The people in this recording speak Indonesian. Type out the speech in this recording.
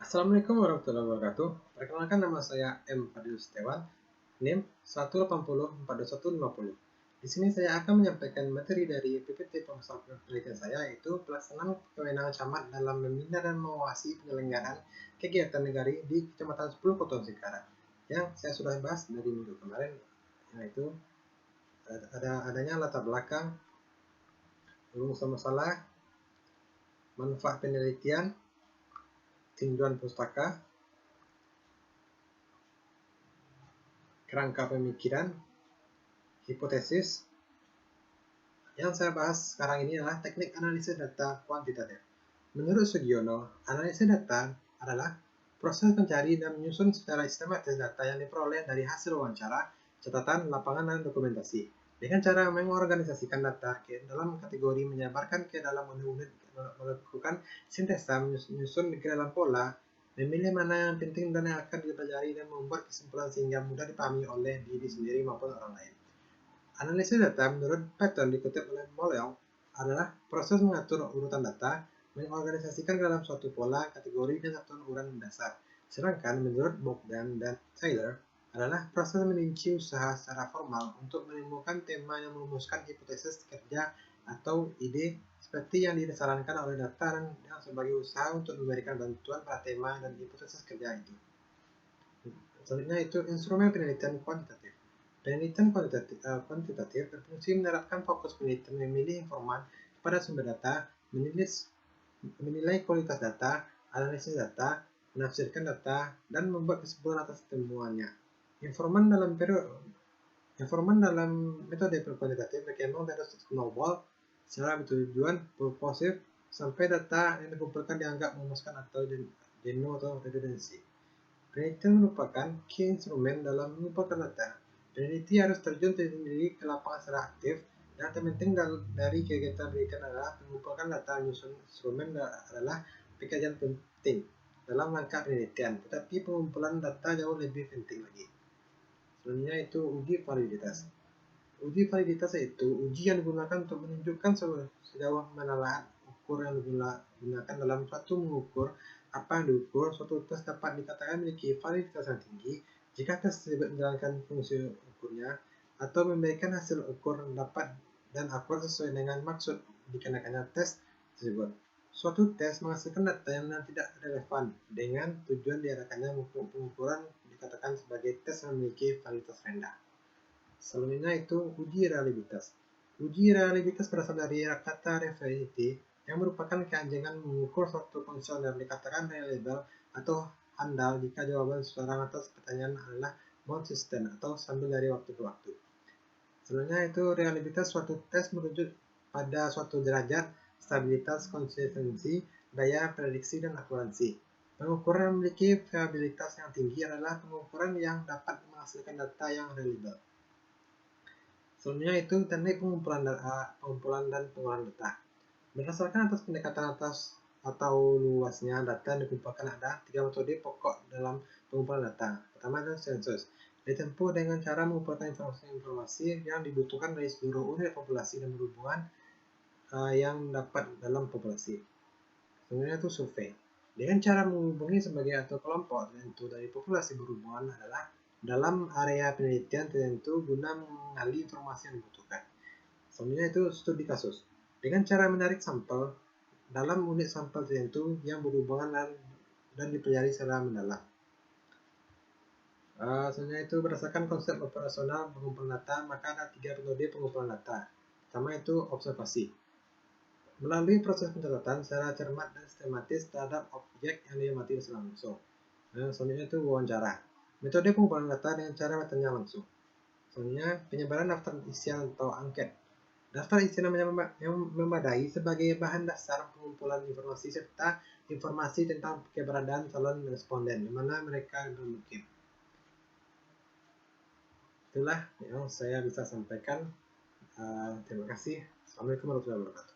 Assalamualaikum warahmatullahi wabarakatuh. Perkenalkan, nama saya M. Fadil Setiawan, NIM 180422150. Di sini saya akan menyampaikan materi dari PPT penelitian saya, yaitu pelaksanaan kewenangan camat dalam membina dan mengawasi penyelenggaraan kegiatan negara di Kecamatan 10 Kota Cikarang, yang saya sudah bahas dari minggu kemarin, yaitu adanya latar belakang, rumusan masalah, manfaat penelitian, tinjauan pustaka, kerangka pemikiran, hipotesis. Yang saya bahas sekarang ini adalah teknik analisis data kuantitatif. Menurut Sugiono, analisis data adalah proses mencari dan menyusun secara sistematis data yang diperoleh dari hasil wawancara, catatan, lapangan, dan dokumentasi. Dengan cara mengorganisasikan data ke dalam kategori, menyebarkan ke dalam unit-unit, melakukan sintesa, menyusun ke dalam pola, memilih mana yang penting dan yang akan dipelajari, dan membuat kesimpulan sehingga mudah dipahami oleh diri sendiri maupun orang lain. Analisis data menurut Patton dikutip oleh Mollel adalah proses mengatur urutan data, mengorganisasikan dalam suatu pola, kategori, dan satuan ukuran dasar. Sedangkan menurut Bogdan dan Taylor adalah proses merinci usaha secara formal untuk menemukan tema yang merumuskan hipotesis kerja atau ide seperti yang disarankan oleh data, dan yang sebagai usaha untuk memberikan bantuan pada tema dan hipotesis kerja itu. Selanjutnya itu instrumen penelitian kuantitatif. Penelitian kuantitatif berfungsi menerapkan fokus penelitian, memilih informan kepada sumber data, menilai kualitas data, analisis data, menafsirkan data, dan membuat kesimpulan atas temuannya. Informan dalam metode kuantitatif berkembang dari snowball secara bertujuan purposif sampai data yang dikumpulkan dianggap memuaskan atau jenuh atau redundansi. Penelitian merupakan key instrumen dalam mengumpulkan data. Peneliti harus terjun sendiri ke lapangan secara aktif, dan terpenting dari kegiatan penelitian adalah mengumpulkan data. Menyusun instrumen adalah pekerjaan penting dalam langkah penelitian, tetapi pengumpulan data jauh lebih penting lagi. Selanjutnya itu uji validitas. Uji validitas yaitu uji yang digunakan untuk menunjukkan sejauh mana alat ukur yang digunakan dalam suatu mengukur apa yang diukur. Suatu tes dapat dikatakan memiliki validitas yang tinggi jika tes tersebut menjalankan fungsi ukurnya atau memberikan hasil ukur dapat dan akurat sesuai dengan maksud dikenakannya tes tersebut. Suatu tes menghasilkan data yang tidak relevan dengan tujuan diadakannya pengukuran dikatakan sebagai tes yang memiliki validitas rendah. Selanjutnya itu uji reliabilitas. Uji reliabilitas berasal dari kata reliability, yang merupakan keajaiban mengukur suatu konsol yang dikatakan reliable atau handal jika jawaban seseorang atas pertanyaan adalah konsisten atau sambil dari waktu ke waktu. Selanjutnya itu reliabilitas suatu tes merujuk pada suatu derajat stabilitas, konsistensi, daya prediksi, dan akuransi. Pengukuran yang memiliki variabilitas yang tinggi adalah pengukuran yang dapat menghasilkan data yang reliable. Selanjutnya itu teknik pengumpulan dan pengolahan data. Berdasarkan atas pendekatan atas atau luasnya data yang dikumpulkan, ada 3 metode pokok dalam pengumpulan data. Pertama adalah sensus. Ditempuh dengan cara mengumpulkan informasi yang dibutuhkan dari seluruh unit populasi dan berhubungan yang dapat dalam populasi. Selanjutnya itu survei. Dengan cara menghubungi sebagai atau kelompok tertentu dari populasi berhubungan adalah dalam area penelitian tertentu guna mengenali informasi yang dibutuhkan. Selanjutnya itu studi kasus. Dengan cara menarik sampel dalam unit sampel tertentu yang berhubungan dan dipelajari secara mendalam. Selanjutnya itu berdasarkan konsep operasional pengumpulan data, maka ada 3 metode pengumpulan data. Pertama itu observasi. Melalui proses pencatatan secara cermat dan sistematis terhadap objek yang diamati secara langsung. Selanjutnya itu wawancara. Metode pengumpulan data dengan cara bertanya langsung. Selanjutnya penyebaran daftar isian atau angket. Daftar isian yang memadai sebagai bahan dasar pengumpulan informasi serta informasi tentang keberadaan calon responden di mana mereka bermukim. Itulah yang saya bisa sampaikan. Terima kasih. Assalamualaikum warahmatullahi wabarakatuh.